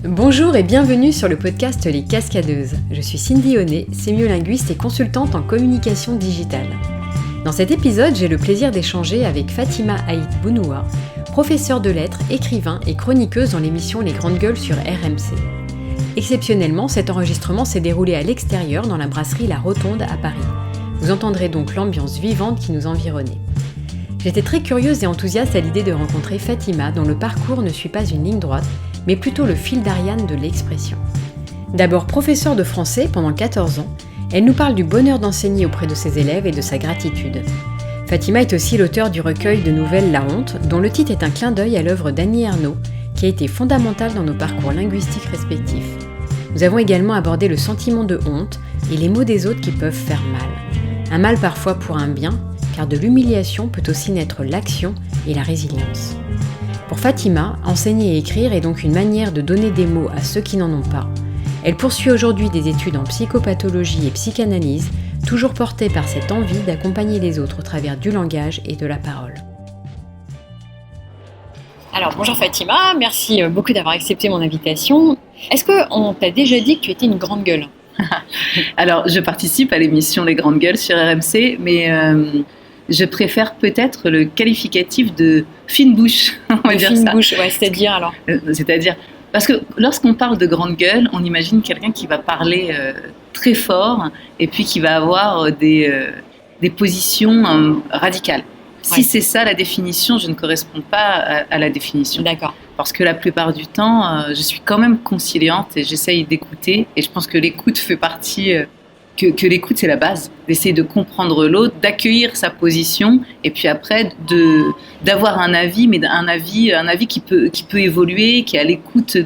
Bonjour et bienvenue sur le podcast Les Cascadeuses. Je suis Cindy Honnet, sémiolinguiste et consultante en communication digitale. Dans cet épisode, j'ai le plaisir d'échanger avec Fatima Aït Bounoua, professeure de lettres, écrivain et chroniqueuse dans l'émission Les Grandes Gueules sur RMC. Exceptionnellement, cet enregistrement s'est déroulé à l'extérieur dans la brasserie La Rotonde à Paris. Vous entendrez donc l'ambiance vivante qui nous environnait. J'étais très curieuse et enthousiaste à l'idée de rencontrer Fatima, dont le parcours ne suit pas une ligne droite, mais plutôt le fil d'Ariane de l'expression. D'abord professeure de français pendant 14 ans, elle nous parle du bonheur d'enseigner auprès de ses élèves et de sa gratitude. Fatima est aussi l'auteure du recueil de nouvelles La Honte, dont le titre est un clin d'œil à l'œuvre d'Annie Ernaux, qui a été fondamentale dans nos parcours linguistiques respectifs. Nous avons également abordé le sentiment de honte et les mots des autres qui peuvent faire mal. Un mal parfois pour un bien, car de l'humiliation peut aussi naître l'action et la résilience. Pour Fatima, enseigner et écrire est donc une manière de donner des mots à ceux qui n'en ont pas. Elle poursuit aujourd'hui des études en psychopathologie et psychanalyse, toujours portée par cette envie d'accompagner les autres au travers du langage et de la parole. Alors bonjour Fatima, merci beaucoup d'avoir accepté mon invitation. Est-ce qu'on t'a déjà dit que tu étais une grande gueule ? Alors je participe à l'émission Les Grandes Gueules sur RMC, mais je préfère peut-être le qualificatif de fine bouche, on va dire ça. Fine bouche, ouais, c'est-à-dire alors C'est-à-dire, parce que lorsqu'on parle de grande gueule, on imagine quelqu'un qui va parler très fort et puis qui va avoir des positions radicales. Si c'est ça la définition, je ne corresponds pas à la définition. D'accord. Parce que la plupart du temps, je suis quand même conciliante et j'essaye d'écouter. Et je pense que l'écoute fait partie... Que l'écoute, c'est la base, d'essayer de comprendre l'autre, d'accueillir sa position, et puis après d'avoir un avis, mais un avis qui peut évoluer, qui est à l'écoute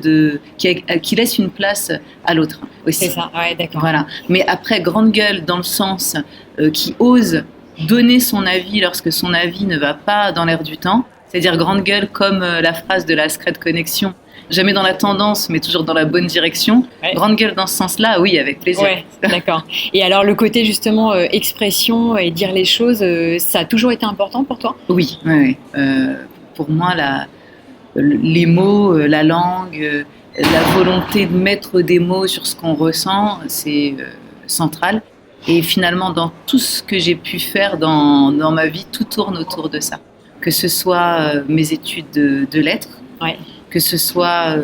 qui laisse une place à l'autre aussi. C'est ça, ouais, d'accord. Voilà. Mais après, grande gueule dans le sens qui ose donner son avis lorsque son avis ne va pas dans l'air du temps, c'est-à-dire grande gueule comme la phrase de la Secret Connection. Jamais dans la tendance, mais toujours dans la bonne direction. Ouais. Grande gueule dans ce sens-là, oui, avec plaisir. Ouais, d'accord. Et alors, le côté justement expression et dire les choses, ça a toujours été important pour toi ? Oui. Pour moi, les mots, la langue, la volonté de mettre des mots sur ce qu'on ressent, c'est central. Et finalement, dans tout ce que j'ai pu faire dans ma vie, tout tourne autour de ça. Que ce soit mes études de lettres, ouais. Que ce soit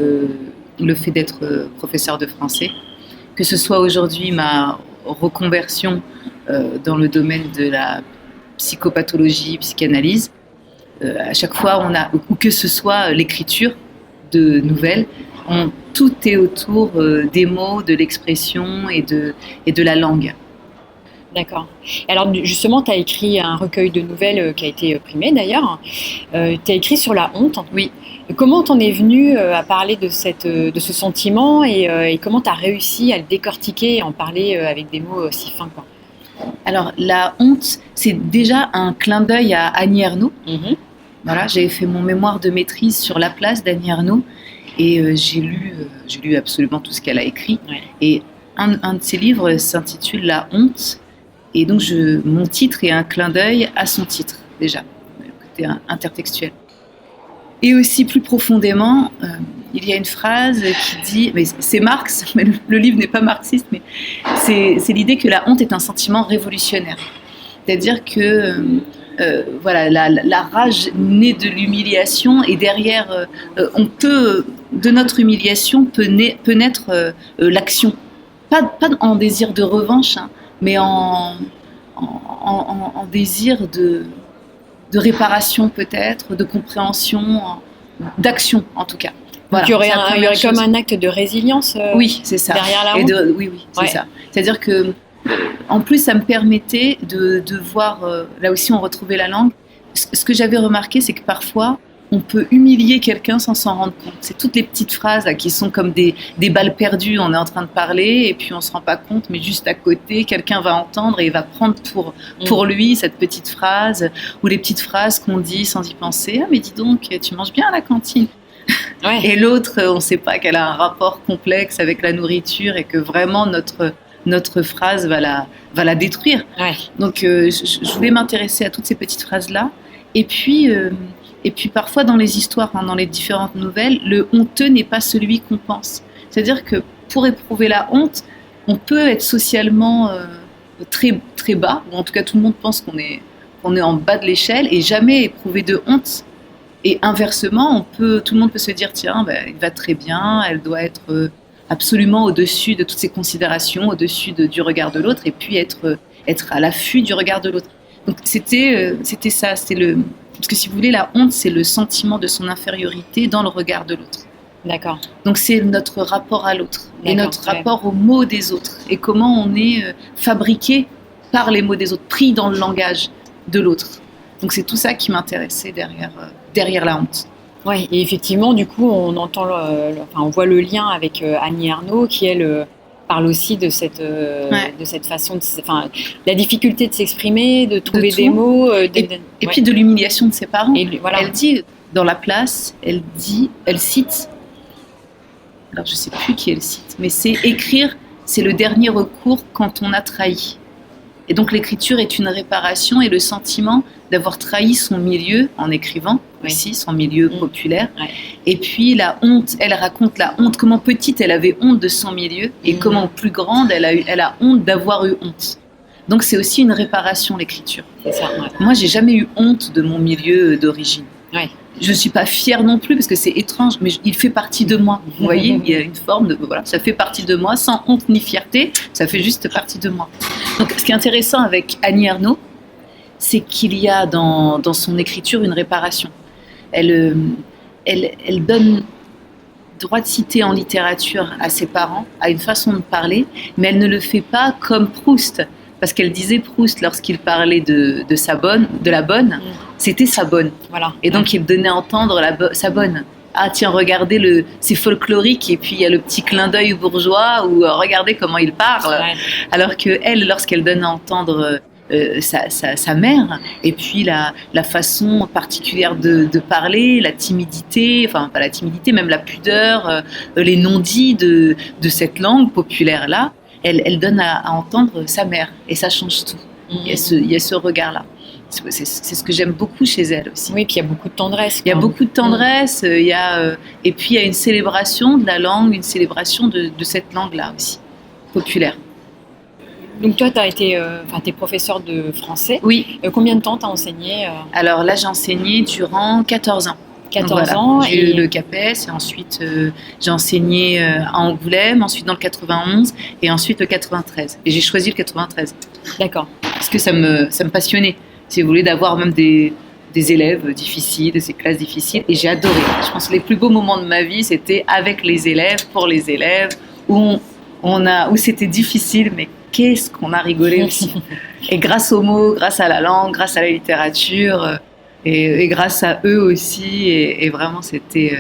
le fait d'être professeur de français, que ce soit aujourd'hui ma reconversion dans le domaine de la psychopathologie, psychanalyse. À chaque fois, ou que ce soit l'écriture de nouvelles, tout est autour des mots, de l'expression et de la langue. D'accord. Alors justement, tu as écrit un recueil de nouvelles qui a été primé d'ailleurs. Tu as écrit sur la honte. Oui. Comment t'en es venue à parler de ce sentiment et comment tu as réussi à le décortiquer et en parler avec des mots aussi fins, quoi ? Alors, la honte, c'est déjà un clin d'œil à Annie Ernaux. Mm-hmm. Voilà, j'avais fait mon mémoire de maîtrise sur la place d'Annie Ernaux et j'ai lu absolument tout ce qu'elle a écrit. Ouais. Et un de ses livres s'intitule La honte. Et donc, mon titre est un clin d'œil à son titre, déjà, le côté intertextuel. Et aussi, plus profondément, il y a une phrase qui dit, mais c'est Marx, mais le livre n'est pas marxiste, mais c'est l'idée que la honte est un sentiment révolutionnaire. C'est-à-dire que la rage naît de l'humiliation et derrière, de notre humiliation peut naître l'action. Pas en désir de revanche, hein, mais en désir de réparation peut-être, de compréhension, d'action en tout cas. Voilà, donc il y aurait comme un acte de résilience oui, c'est ça. Derrière la honte. Oui, c'est ça. C'est-à-dire que, en plus, ça me permettait de voir, là aussi on retrouvait la langue. Ce que j'avais remarqué, c'est que parfois, on peut humilier quelqu'un sans s'en rendre compte. C'est toutes les petites phrases là, qui sont comme des balles perdues. On est en train de parler et puis on ne se rend pas compte, mais juste à côté, quelqu'un va entendre et va prendre pour lui cette petite phrase ou les petites phrases qu'on dit sans y penser. « Ah mais dis donc, tu manges bien à la cantine ?» Ouais. Et l'autre, on ne sait pas qu'elle a un rapport complexe avec la nourriture et que vraiment notre phrase va la détruire. Ouais. Donc je voulais m'intéresser à toutes ces petites phrases-là. Et puis parfois dans les histoires, dans les différentes nouvelles, le honteux n'est pas celui qu'on pense. C'est-à-dire que pour éprouver la honte, on peut être socialement très, très bas, ou en tout cas tout le monde pense qu'on est en bas de l'échelle et jamais éprouver de honte. Et inversement, tout le monde peut se dire, tiens, il va très bien, elle doit être absolument au-dessus de toutes ces considérations, au-dessus du regard de l'autre, et puis être à l'affût du regard de l'autre. Donc c'était ça, parce que si vous voulez, la honte, c'est le sentiment de son infériorité dans le regard de l'autre. D'accord. Donc c'est notre rapport à l'autre et notre rapport aux mots des autres et comment on est fabriqué par les mots des autres, pris dans le langage de l'autre. Donc c'est tout ça qui m'intéressait derrière la honte. Oui, et effectivement, du coup, on entend, on voit le lien avec Annie Ernaux qui elle parle aussi de cette façon, la difficulté de s'exprimer, de trouver des mots, et puis de l'humiliation de ses parents. Voilà. Elle dit dans la place, elle cite. Alors je ne sais plus qui elle cite, mais c'est écrire, c'est le dernier recours quand on a trahi. Et donc l'écriture est une réparation et le sentiment d'avoir trahi son milieu en écrivant aussi, son milieu populaire. Ouais. Et puis la honte, elle raconte la honte, comment petite elle avait honte de son milieu et comment plus grande elle a honte d'avoir eu honte. Donc c'est aussi une réparation l'écriture. C'est ça, ouais. Moi j'ai jamais eu honte de mon milieu d'origine. Ouais. Je ne suis pas fière non plus parce que c'est étrange, mais il fait partie de moi. Vous voyez, il y a une forme de... Voilà, ça fait partie de moi, sans honte ni fierté, ça fait juste partie de moi. Donc ce qui est intéressant avec Annie Ernaux, c'est qu'il y a dans son écriture une réparation. Elle donne droit de cité en littérature à ses parents, à une façon de parler, mais elle ne le fait pas comme Proust. Parce qu'elle disait Proust, lorsqu'il parlait de la bonne, c'était sa bonne. Voilà. Et donc il donnait à entendre sa bonne. Ah tiens, regardez, c'est folklorique, et puis il y a le petit clin d'œil bourgeois, où regardez comment il parle. Ouais. Alors qu'elle, lorsqu'elle donne à entendre sa mère, et puis la façon particulière de parler, la timidité, enfin pas la timidité, même la pudeur, les non-dits de cette langue populaire-là, elle donne à entendre sa mère, et ça change tout. Il y a ce regard-là. C'est ce que j'aime beaucoup chez elle aussi. Oui, puis il y a beaucoup de tendresse. Il y a beaucoup de tendresse, et puis il y a une célébration de la langue, une célébration de cette langue-là aussi, populaire. Donc toi, t'es professeur de français. Oui. Combien de temps t'as enseigné Alors là, j'ai enseigné durant 14 ans. 14 ans. J'ai eu le CAPES, et ensuite j'ai enseigné à Angoulême, ensuite dans le 91, et ensuite le 93. Et j'ai choisi le 93. D'accord. Parce que ça me passionnait, si vous voulez, d'avoir même des élèves difficiles, de ces classes difficiles. Et j'ai adoré. Je pense que les plus beaux moments de ma vie, c'était avec les élèves, pour les élèves, où c'était difficile, mais qu'est-ce qu'on a rigolé aussi. Et grâce aux mots, grâce à la langue, grâce à la littérature... Et grâce à eux aussi, et vraiment, c'était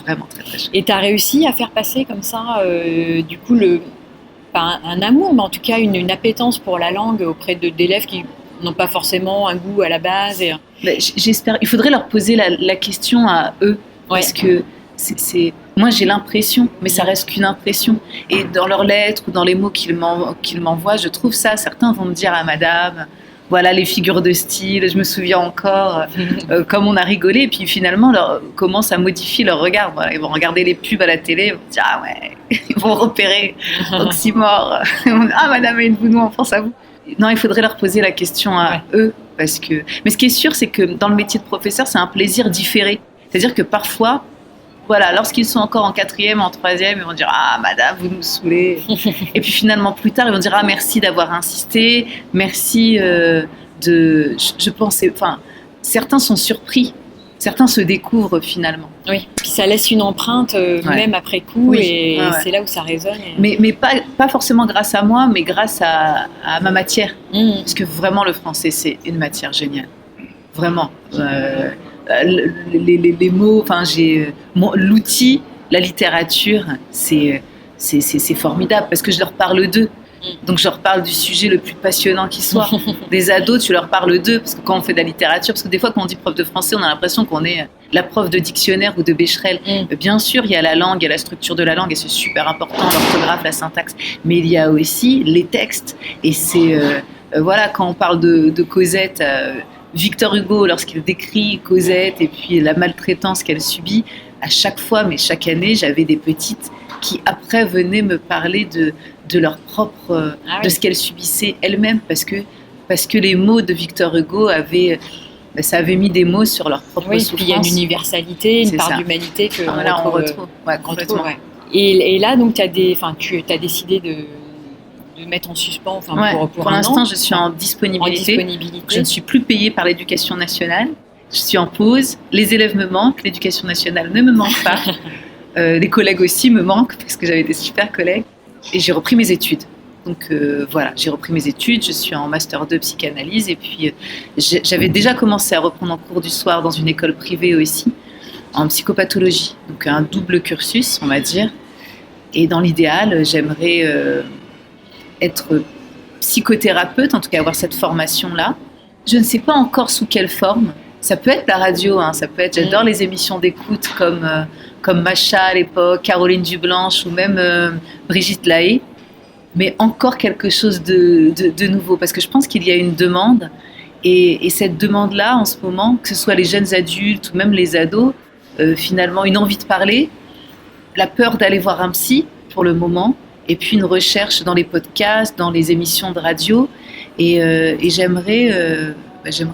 vraiment très, très chouette. Et tu as réussi à faire passer comme ça, du coup, pas un amour, mais en tout cas une appétence pour la langue auprès d'élèves qui n'ont pas forcément un goût à la base. J'espère. Il faudrait leur poser la question à eux, parce que moi, j'ai l'impression, mais ça reste qu'une impression. Et dans leurs lettres ou dans les mots qu'ils m'envoient, je trouve ça. Certains vont me dire à madame... Voilà les figures de style, je me souviens encore comme on a rigolé, et puis finalement commencent à modifier leur regard. Voilà, ils vont regarder les pubs à la télé, ils vont dire ah ouais, ils vont repérer Oxymore. Ils vont dire ah madame Aït-Bounou, on pense à vous. Non, il faudrait leur poser la question à eux, parce que. Mais ce qui est sûr, c'est que dans le métier de professeur, c'est un plaisir différé. C'est-à-dire que parfois, voilà, lorsqu'ils sont encore en 4e, en 3e, ils vont dire « Ah, madame, vous nous saoulez ». Et puis finalement, plus tard, ils vont dire « Ah, merci d'avoir insisté, merci Je pensais... » Enfin, certains sont surpris, certains se découvrent finalement. Oui, puis ça laisse une empreinte même après coup, et c'est là où ça résonne. Mais pas forcément grâce à moi, mais grâce à ma matière. Parce que vraiment, le français, c'est une matière géniale. Vraiment. Les mots, enfin l'outil, la littérature, c'est formidable parce que je leur parle d'eux. Donc je leur parle du sujet le plus passionnant qui soit. Des ados, tu leur parles d'eux, parce que quand on fait de la littérature, parce que des fois quand on dit prof de français, on a l'impression qu'on est la prof de dictionnaire ou de Becherel. Bien sûr, il y a la langue, il y a la structure de la langue, et c'est super important, l'orthographe, la syntaxe, mais il y a aussi les textes. Et c'est voilà, quand on parle de Cosette. Victor Hugo, lorsqu'il décrit Cosette et puis la maltraitance qu'elle subit, à chaque fois, mais chaque année, j'avais des petites qui après venaient me parler de leur propre, de ce qu'elles subissaient elles-mêmes, parce que les mots de Victor Hugo ça avait mis des mots sur leur propre souffrance. Puis il y a une universalité, une part d'humanité que on retrouve. Ouais, complètement. Et là, donc, tu as décidé de mettre en suspens pour l'instant, je suis en disponibilité. Je ne suis plus payée par l'Éducation nationale. Je suis en pause. Les élèves me manquent. L'Éducation nationale ne me manque pas. Les collègues aussi me manquent parce que j'avais des super collègues. Et j'ai repris mes études. Donc voilà, j'ai repris mes études. Je suis en Master 2 psychanalyse. Et puis, j'avais déjà commencé à reprendre en cours du soir dans une école privée aussi, en psychopathologie. Donc un double cursus, on va dire. Et dans l'idéal, j'aimerais être psychothérapeute, en tout cas avoir cette formation-là. Je ne sais pas encore sous quelle forme. Ça peut être la radio, ça peut être. J'adore les émissions d'écoute comme Macha à l'époque, Caroline Dublanche ou même Brigitte Lahaye. Mais encore quelque chose de nouveau, parce que je pense qu'il y a une demande. Et cette demande-là, en ce moment, que ce soit les jeunes adultes ou même les ados, finalement, une envie de parler, la peur d'aller voir un psy pour le moment, et puis une recherche dans les podcasts, dans les émissions de radio. Et j'aimerais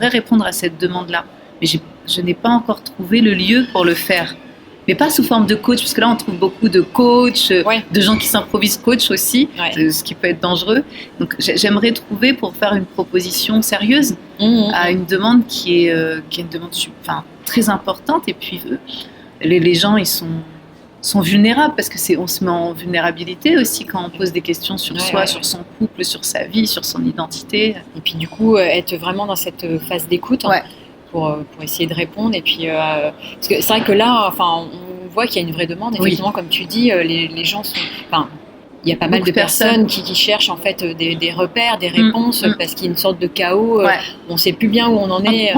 répondre à cette demande-là. Mais je n'ai pas encore trouvé le lieu pour le faire. Mais pas sous forme de coach, parce que là, on trouve beaucoup de coachs, de gens qui s'improvisent coach aussi, ce qui peut être dangereux. Donc, j'aimerais trouver pour faire une proposition sérieuse à une demande qui est une demande très importante. Et puis, les gens, ils sont vulnérables, parce qu'on se met en vulnérabilité aussi quand on pose des questions sur soi, sur son couple, sur sa vie, sur son identité. Et puis, du coup, être vraiment dans cette phase d'écoute. Pour essayer de répondre. Et puis, parce que c'est vrai que là, on voit qu'il y a une vraie demande. Effectivement, comme tu dis, les gens sont... il y a pas mal de personnes qui cherchent en fait des repères, des réponses, parce qu'il y a une sorte de chaos. On ne sait plus bien où on en est.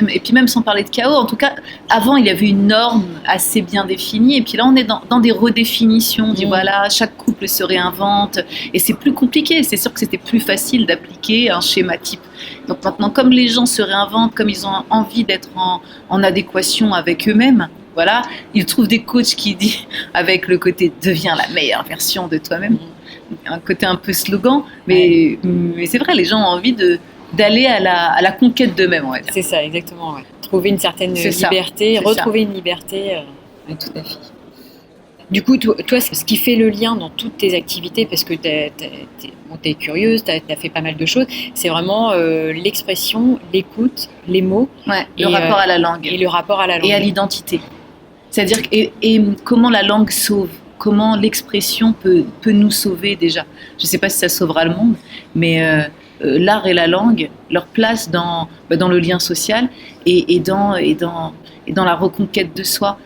Et puis même sans parler de chaos, en tout cas, avant, il y avait une norme assez bien définie. Et puis là, on est dans des redéfinitions. On dit, voilà, chaque couple se réinvente. Et c'est plus compliqué. C'est sûr que c'était plus facile d'appliquer un schéma type. Donc maintenant, comme les gens se réinventent, comme ils ont envie d'être en adéquation avec eux-mêmes, voilà, ils trouvent des coachs qui disent, avec le côté « deviens la meilleure version de toi-même », un côté un peu slogan, mais c'est vrai, les gens ont envie d'aller à la conquête d'eux-mêmes, on va dire. C'est ça, exactement. Trouver une certaine liberté, retrouver une liberté. Tout à fait. Du coup, toi, ce qui fait le lien dans toutes tes activités, parce que t'es curieuse, t'as fait pas mal de choses, c'est vraiment l'expression, l'écoute, les mots. Le rapport à la langue. Et le rapport à la langue. Et à l'identité. C'est-à-dire, et comment la langue sauve, comment l'expression peut nous sauver déjà. Je ne sais pas si ça sauvera le monde, mais l'art et la langue, leur place dans le lien social et dans la reconquête de soi.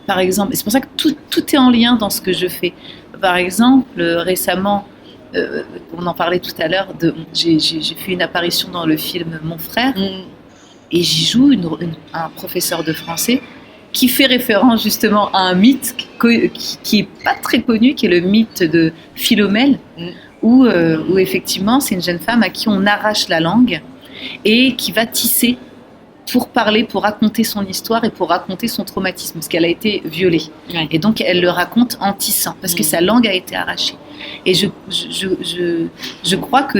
Par exemple, et c'est pour ça que tout est en lien dans ce que je fais. Par exemple, récemment, on en parlait tout à l'heure, j'ai fait une apparition dans le film Mon frère, et j'y joue un professeur de français qui fait référence justement à un mythe qui est pas très connu, qui est le mythe de Philomèle, où effectivement c'est une jeune femme à qui on arrache la langue et qui va tisser pour parler, pour raconter son histoire et pour raconter son traumatisme, parce qu'elle a été violée. Et donc elle le raconte en tissant, parce que sa langue a été arrachée. Et je crois que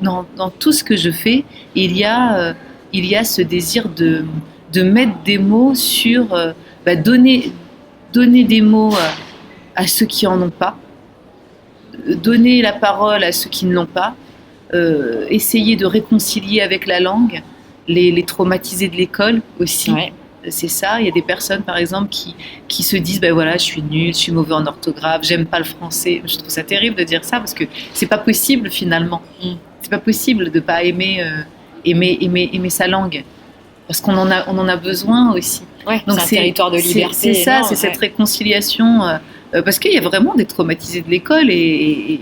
dans tout ce que je fais, il y a ce désir de mettre des mots sur, donner des mots à ceux qui en ont pas, donner la parole à ceux qui ne l'ont pas, essayer de réconcilier avec la langue, les traumatisés de l'école aussi. C'est ça, il y a des personnes par exemple qui se disent je suis nulle, je suis mauvais en orthographe, j'aime pas le français. Je trouve ça terrible de dire ça, parce que c'est pas possible finalement. C'est pas possible de pas aimer sa langue, parce qu'on en a besoin aussi. Donc c'est un territoire de liberté. C'est ça, c'est cette réconciliation, parce qu'il y a vraiment des traumatisés de l'école et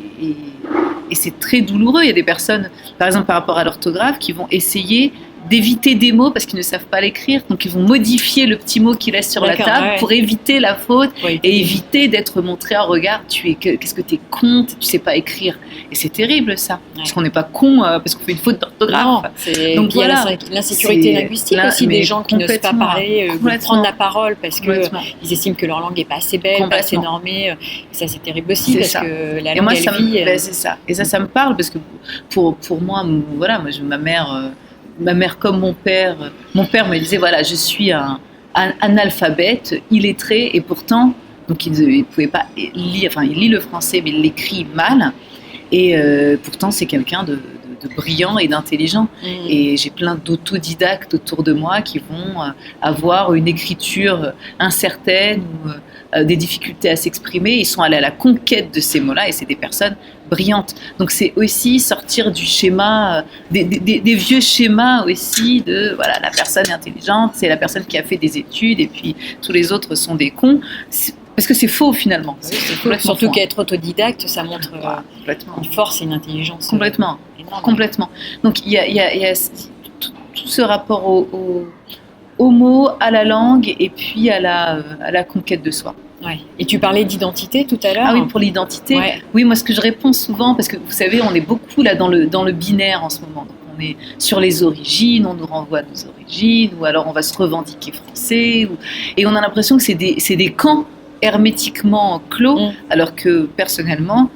c'est très douloureux. Il y a des personnes, par exemple par rapport à l'orthographe, qui vont essayer d'éviter des mots parce qu'ils ne savent pas l'écrire. Donc, ils vont modifier le petit mot qui reste sur la table pour éviter la faute et éviter d'être montré à regard. Qu'est-ce que t'es con, tu sais pas écrire. Et c'est terrible, ça. Parce qu'on n'est pas con parce qu'on fait une faute d'orthographe. Donc, il y a l'insécurité linguistique aussi, des gens qui n'osent pas parler, prendre la parole parce qu'ils estiment que leur langue n'est pas assez belle, pas assez normée. Ça, c'est terrible aussi parce que la langue, c'est ça. Et ça me parle parce que pour moi, voilà, ma mère comme mon père me disait, voilà, je suis un analphabète, illettré, et pourtant, donc il ne pouvait pas lire, enfin il lit le français, mais il l'écrit mal, et pourtant c'est quelqu'un de brillant et d'intelligent. Et j'ai plein d'autodidactes autour de moi qui vont avoir une écriture incertaine ou des difficultés à s'exprimer. Ils sont allés à la conquête de ces mots-là et c'est des personnes brillantes. Donc c'est aussi sortir du schéma, des vieux schémas aussi de voilà, la personne intelligente, c'est la personne qui a fait des études et puis tous les autres sont des cons. Parce que c'est faux finalement. Oui, c'est faux. Surtout qu'être autodidacte, ça montre une force et une intelligence. Complètement. Complètement. Donc il y a tout ce rapport au mot, à la langue et puis à la conquête de soi. Ouais. Et tu parlais d'identité tout à l'heure. Ah oui, pour l'identité. Ouais. Oui, moi ce que je réponds souvent, parce que vous savez, on est beaucoup là dans le binaire en ce moment. Donc, on est sur les origines, on nous renvoie à nos origines, ou alors on va se revendiquer français, et on a l'impression que c'est des camps hermétiquement clos, alors que personnellement,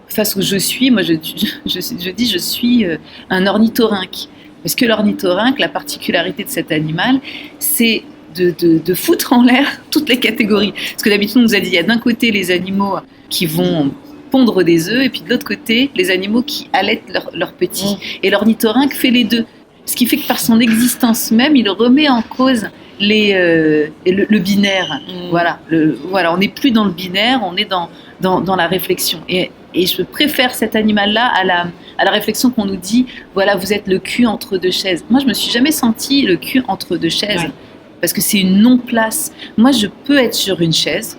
face où je suis, moi je dis je suis un ornithorynque. Parce que l'ornithorynque, la particularité de cet animal, c'est de foutre en l'air toutes les catégories. Parce que d'habitude, on nous a dit, il y a d'un côté les animaux qui vont pondre des œufs, et puis de l'autre côté, les animaux qui allaitent leurs petits. Et l'ornithorynque fait les deux. Ce qui fait que par son existence même, il remet en cause le binaire. Voilà, on n'est plus dans le binaire, on est dans la réflexion. Et je préfère cet animal-là à la réflexion qu'on nous dit, voilà, vous êtes le cul entre deux chaises. Moi, je me suis jamais senti le cul entre deux chaises, parce que c'est une non-place. Moi, je peux être sur une chaise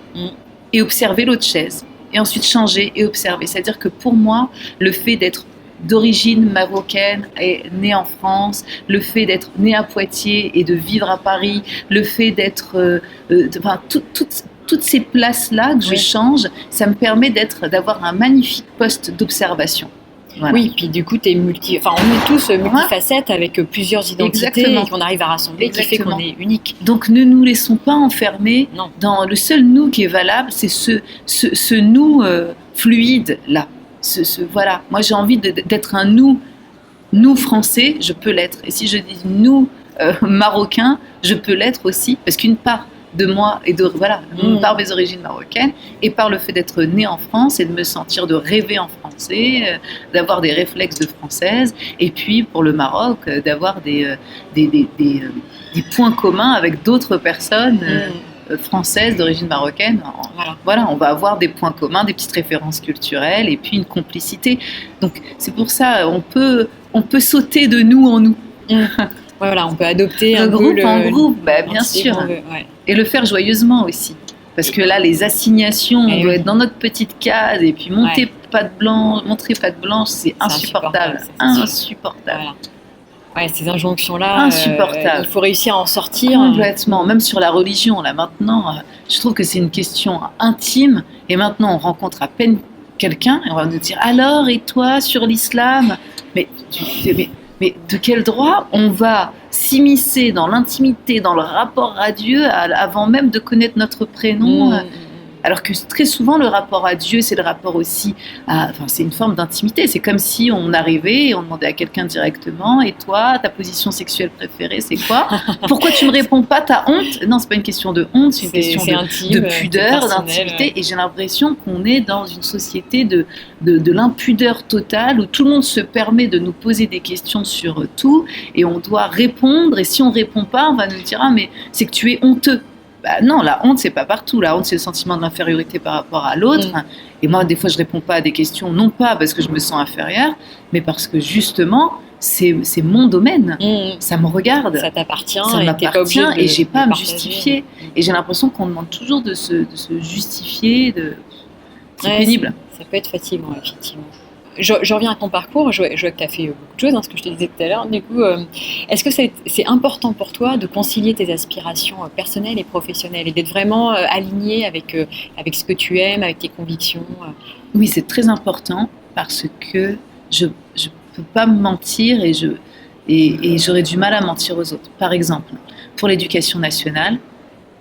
et observer l'autre chaise, et ensuite changer et observer. C'est-à-dire que pour moi, le fait d'être d'origine marocaine et née en France, le fait d'être née à Poitiers et de vivre à Paris, le fait d'être... toutes ces places-là que je change, ça me permet d'avoir un magnifique poste d'observation. Voilà. Oui, puis du coup, on est tous multifacettes avec plusieurs identités qu'on arrive à rassembler, qui fait qu'on est unique. Donc ne nous laissons pas enfermer dans le seul nous qui est valable, c'est ce nous fluide-là. Voilà, moi j'ai envie d'être un nous français, je peux l'être. Et si je dis nous marocain, je peux l'être aussi, parce qu'une part de moi et par mes origines marocaines et par le fait d'être née en France et de me sentir, de rêver en français, d'avoir des réflexes de française, et puis pour le Maroc d'avoir des points communs avec d'autres personnes françaises d'origine marocaine. Voilà, on va avoir des points communs, des petites références culturelles et puis une complicité. Donc c'est pour ça on peut sauter de nous en nous. Voilà, on peut adopter un groupe en groupe, bien sûr. Et le faire joyeusement aussi. Parce que là, les assignations, on doit être dans notre petite case et puis montrer patte blanche, c'est insupportable. Insupportable. Voilà. Ces injonctions-là, insupportable. Il faut réussir à en sortir. Complètement. Même sur la religion, là maintenant, je trouve que c'est une question intime. Et maintenant, on rencontre à peine quelqu'un et on va nous dire, alors, et toi, sur l'islam ? Mais de quel droit on va s'immiscer dans l'intimité, dans le rapport à Dieu, avant même de connaître notre prénom Alors que très souvent, le rapport à Dieu, c'est le rapport aussi c'est une forme d'intimité. C'est comme si on arrivait et on demandait à quelqu'un directement, et toi, ta position sexuelle préférée, c'est quoi ? Pourquoi tu ne me réponds pas ? T'as honte ? Non, c'est pas une question de honte, c'est une question de pudeur, d'intimité. Et j'ai l'impression qu'on est dans une société de l'impudeur totale, où tout le monde se permet de nous poser des questions sur tout, et on doit répondre, et si on ne répond pas, on va nous dire « Ah, mais c'est que tu es honteux ». Non, la honte, c'est pas partout. La honte, c'est le sentiment de l'infériorité par rapport à l'autre. Et moi, des fois, je réponds pas à des questions, non pas parce que je me sens inférieure, mais parce que justement, c'est mon domaine. Ça me regarde. Ça t'appartient. Ça m'appartient et j'ai pas à me justifier. Et j'ai l'impression qu'on demande toujours de se justifier. C'est pénible. Ça peut être fatigant, effectivement. je reviens à ton parcours, je vois que tu as fait beaucoup de choses, ce que je te disais tout à l'heure. Du coup, est-ce que c'est important pour toi de concilier tes aspirations personnelles et professionnelles et d'être vraiment aligné avec ce que tu aimes, avec tes convictions Oui, c'est très important parce que je ne peux pas me mentir et j'aurais du mal à mentir aux autres. Par exemple, pour l'éducation nationale,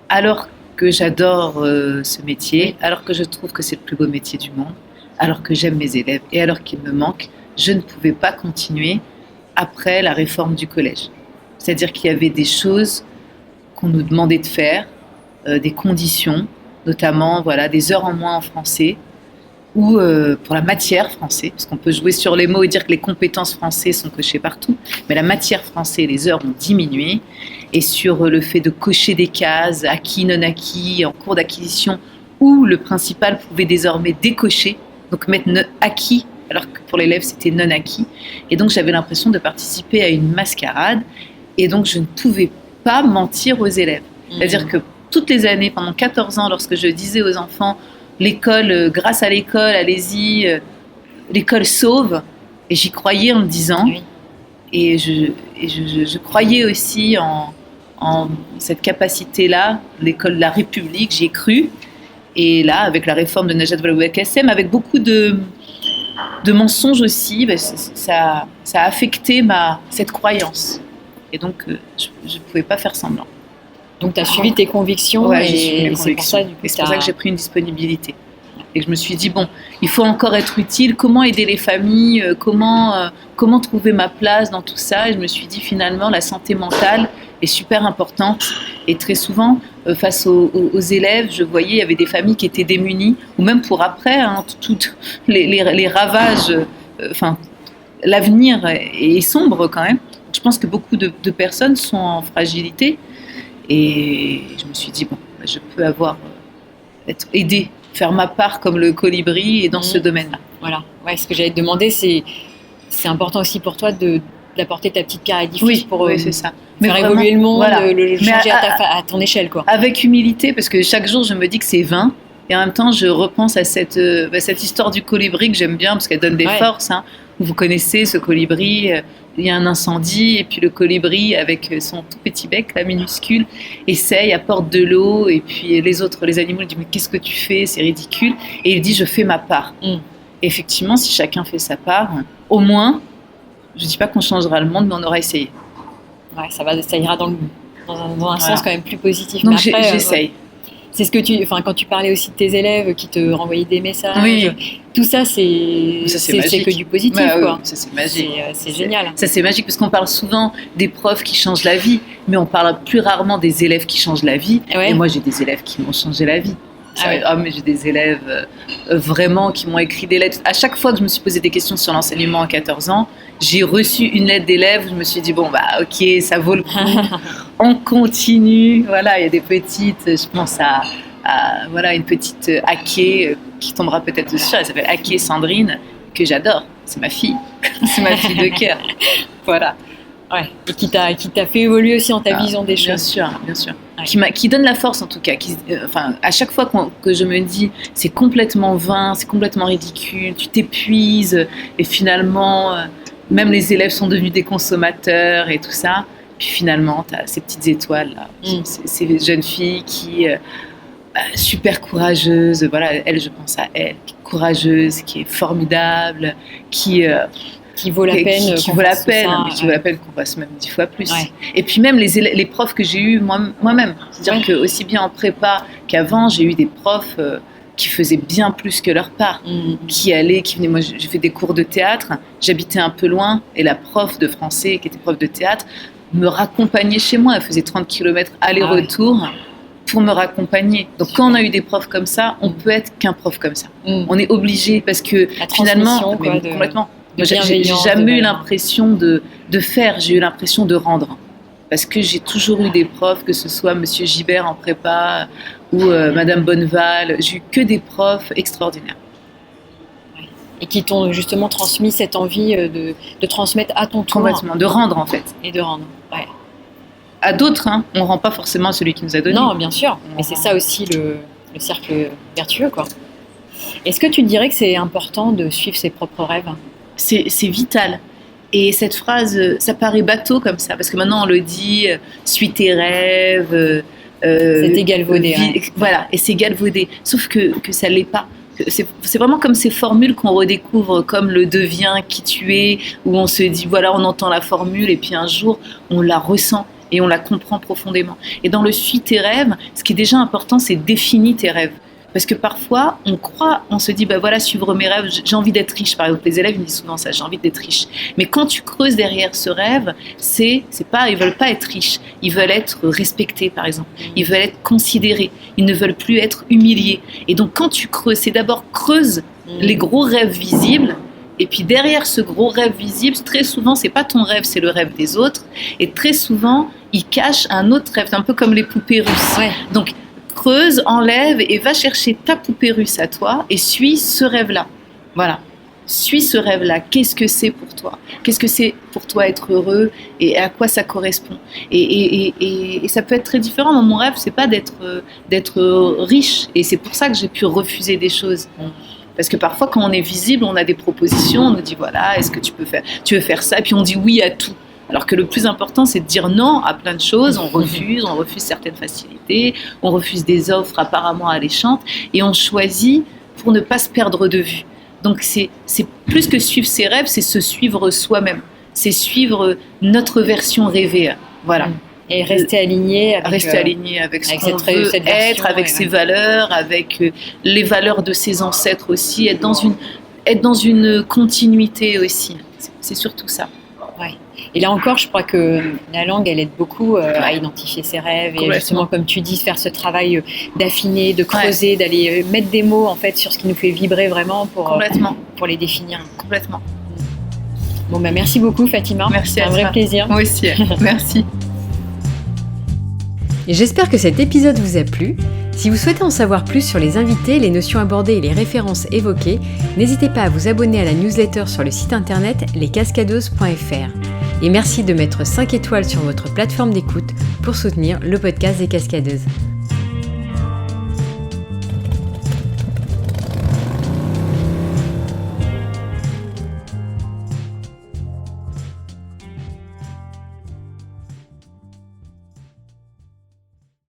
alors que j'adore ce métier, alors que je trouve que c'est le plus beau métier du monde, alors que j'aime mes élèves et alors qu'il me manque, je ne pouvais pas continuer après la réforme du collège. C'est-à-dire qu'il y avait des choses qu'on nous demandait de faire, des conditions, notamment des heures en moins en français, ou pour la matière français, parce qu'on peut jouer sur les mots et dire que les compétences français sont cochées partout, mais la matière français, les heures ont diminué, et sur le fait de cocher des cases, acquis, non acquis, en cours d'acquisition, où le principal pouvait désormais décocher, donc mettre acquis, alors que pour l'élève c'était non acquis, et donc j'avais l'impression de participer à une mascarade, et donc je ne pouvais pas mentir aux élèves. C'est-à-dire que toutes les années, pendant 14 ans, lorsque je disais aux enfants, l'école, grâce à l'école, allez-y, l'école sauve. Et j'y croyais en me disant, oui. Et je croyais aussi en cette capacité-là, l'école de la République, j'y ai cru. Et là, avec la réforme de Najat Vallaud-Belkacem, avec beaucoup de mensonges aussi, ça a affecté cette croyance. Et donc, je ne pouvais pas faire semblant. Donc, tu as suivi tes convictions, ouais, j'ai suivi mes convictions. C'est pour ça que j'ai pris une disponibilité. Et que je me suis dit, bon, il faut encore être utile. Comment aider les familles, comment trouver ma place dans tout ça. Et je me suis dit, finalement, la santé mentale est super importante. Et très souvent, face aux élèves, je voyais, il y avait des familles qui étaient démunies, ou même pour après, toutes les ravages, l'avenir est sombre quand même. Je pense que beaucoup de personnes sont en fragilité. Et je me suis dit, bon, je peux être aidée, faire ma part comme le colibri et dans ce domaine-là. Voilà. Ouais, ce que j'allais te demander, c'est important aussi pour toi d'apporter ta petite pierre à l'édifice pour c'est ça. faire évoluer le monde, le changer à ton échelle, quoi. Avec humilité, parce que chaque jour, je me dis que c'est vain. Et en même temps, je repense à cette histoire du colibri que j'aime bien, parce qu'elle donne des forces. Vous connaissez ce colibri, il y a un incendie, et puis le colibri, avec son tout petit bec, là, minuscule, essaye, apporte de l'eau, et puis les animaux lui disent « Mais qu'est-ce que tu fais ? C'est ridicule !» Et il dit « Je fais ma part. Et effectivement, si chacun fait sa part, au moins, je ne dis pas qu'on changera le monde, mais on aura essayé. Ouais, ça ira dans un sens quand même plus positif. Donc après, j'essaye. C'est ce que quand tu parlais aussi de tes élèves qui te renvoyaient des messages, tout ça c'est que du positif, quoi. Ça c'est magique. C'est génial. Ça c'est magique parce qu'on parle souvent des profs qui changent la vie, mais on parle plus rarement des élèves qui changent la vie. Et moi j'ai des élèves qui m'ont changé la vie. Mais j'ai des élèves vraiment qui m'ont écrit des lettres. À chaque fois que je me suis posé des questions sur l'enseignement à 14 ans, j'ai reçu une lettre d'élève où je me suis dit, bon, ok, ça vaut le coup, on continue. Voilà, il y a des petites, je pense à une petite Aké qui tombera peut-être dessus, elle s'appelle Aké Sandrine, que j'adore, c'est ma fille, c'est ma fille de cœur. Voilà. Ouais. Et qui t'a fait évoluer aussi dans ta vision des choses. Bien sûr. Ouais. Qui donne la force en tout cas. À chaque fois que je me dis c'est complètement vain, c'est complètement ridicule, tu t'épuises et finalement même les élèves sont devenus des consommateurs et tout ça. Puis finalement tu as ces petites étoiles là, ces jeunes filles qui super courageuses. Voilà, elle, je pense à elle, qui est courageuse, qui est formidable, qui vaut la peine, qui vaut la peine qu'on fasse même 10 fois plus. Ouais. Et puis même les profs que j'ai eus moi-même, c'est-à-dire que aussi bien en prépa qu'avant, j'ai eu des profs qui faisaient bien plus que leur part, qui venaient. Moi, j'ai fait des cours de théâtre, j'habitais un peu loin, et la prof de français, qui était prof de théâtre, me raccompagnait chez moi. Elle faisait 30 km aller-retour pour me raccompagner. Donc quand on a eu des profs comme ça, on peut être qu'un prof comme ça. On est obligé parce que finalement, complètement. J'ai jamais eu l'impression de faire, j'ai eu l'impression de rendre. Parce que j'ai toujours eu des profs, que ce soit Monsieur Gibert en prépa ou Madame Bonneval, j'ai eu que des profs extraordinaires. Et qui t'ont justement transmis cette envie de transmettre à ton tour. Complètement, de rendre en fait. Et de rendre, ouais. À d'autres, on ne rend pas forcément à celui qui nous a donné. Non, bien sûr, mais c'est ça aussi le cercle vertueux, quoi. Est-ce que tu dirais que c'est important de suivre ses propres rêves ? C'est vital. Et cette phrase, ça paraît bateau comme ça, parce que maintenant on le dit, suis tes rêves. C'est galvaudé. Voilà, et c'est galvaudé. Sauf que ça ne l'est pas. C'est vraiment comme ces formules qu'on redécouvre, comme le deviens qui tu es, où on se dit, voilà, on entend la formule, et puis un jour, on la ressent et on la comprend profondément. Et dans le suis tes rêves, ce qui est déjà important, c'est définir tes rêves. Parce que parfois, on se dit, voilà, suivre mes rêves, j'ai envie d'être riche. Par exemple, les élèves ils disent souvent ça, j'ai envie d'être riche. Mais quand tu creuses derrière ce rêve, ils veulent pas être riches, ils veulent être respectés, par exemple. Ils veulent être considérés, ils ne veulent plus être humiliés. Et donc, quand tu creuses, c'est d'abord creuse les gros rêves visibles. Et puis derrière ce gros rêve visible, très souvent, c'est pas ton rêve, c'est le rêve des autres. Et très souvent, il cache un autre rêve. C'est un peu comme les poupées russes. Ouais. Donc, creuse, enlève et va chercher ta poupée russe à toi et suis ce rêve-là. Voilà. Suis ce rêve-là. Qu'est-ce que c'est pour toi ? Qu'est-ce que c'est pour toi être heureux et à quoi ça correspond ? Et ça peut être très différent. Mon rêve, c'est pas d'être riche. Et c'est pour ça que j'ai pu refuser des choses. Parce que parfois, quand on est visible, on a des propositions. On nous dit, voilà, est-ce que tu veux faire ça ? Et puis on dit oui à tout. Alors que le plus important, c'est de dire non à plein de choses. On refuse certaines facilités, on refuse des offres apparemment alléchantes et on choisit pour ne pas se perdre de vue. Donc c'est plus que suivre ses rêves, c'est se suivre soi-même. C'est suivre notre version rêvée. Voilà. Et rester aligné avec ce qu'on veut être, avec ses valeurs, avec les valeurs de ses ancêtres aussi, être dans une continuité aussi. C'est surtout ça. Ouais. Et là encore, je crois que la langue, elle aide beaucoup à identifier ses rêves et justement, comme tu dis, faire ce travail d'affiner, de creuser, d'aller mettre des mots en fait sur ce qui nous fait vibrer vraiment pour les définir. Complètement. Bon, merci beaucoup Fatima. Merci c'est un vrai plaisir. Moi aussi. Merci. Et j'espère que cet épisode vous a plu. Si vous souhaitez en savoir plus sur les invités, les notions abordées et les références évoquées, n'hésitez pas à vous abonner à la newsletter sur le site internet lescascadeuses.fr. Et merci de mettre 5 étoiles sur votre plateforme d'écoute pour soutenir le podcast des Cascadeuses.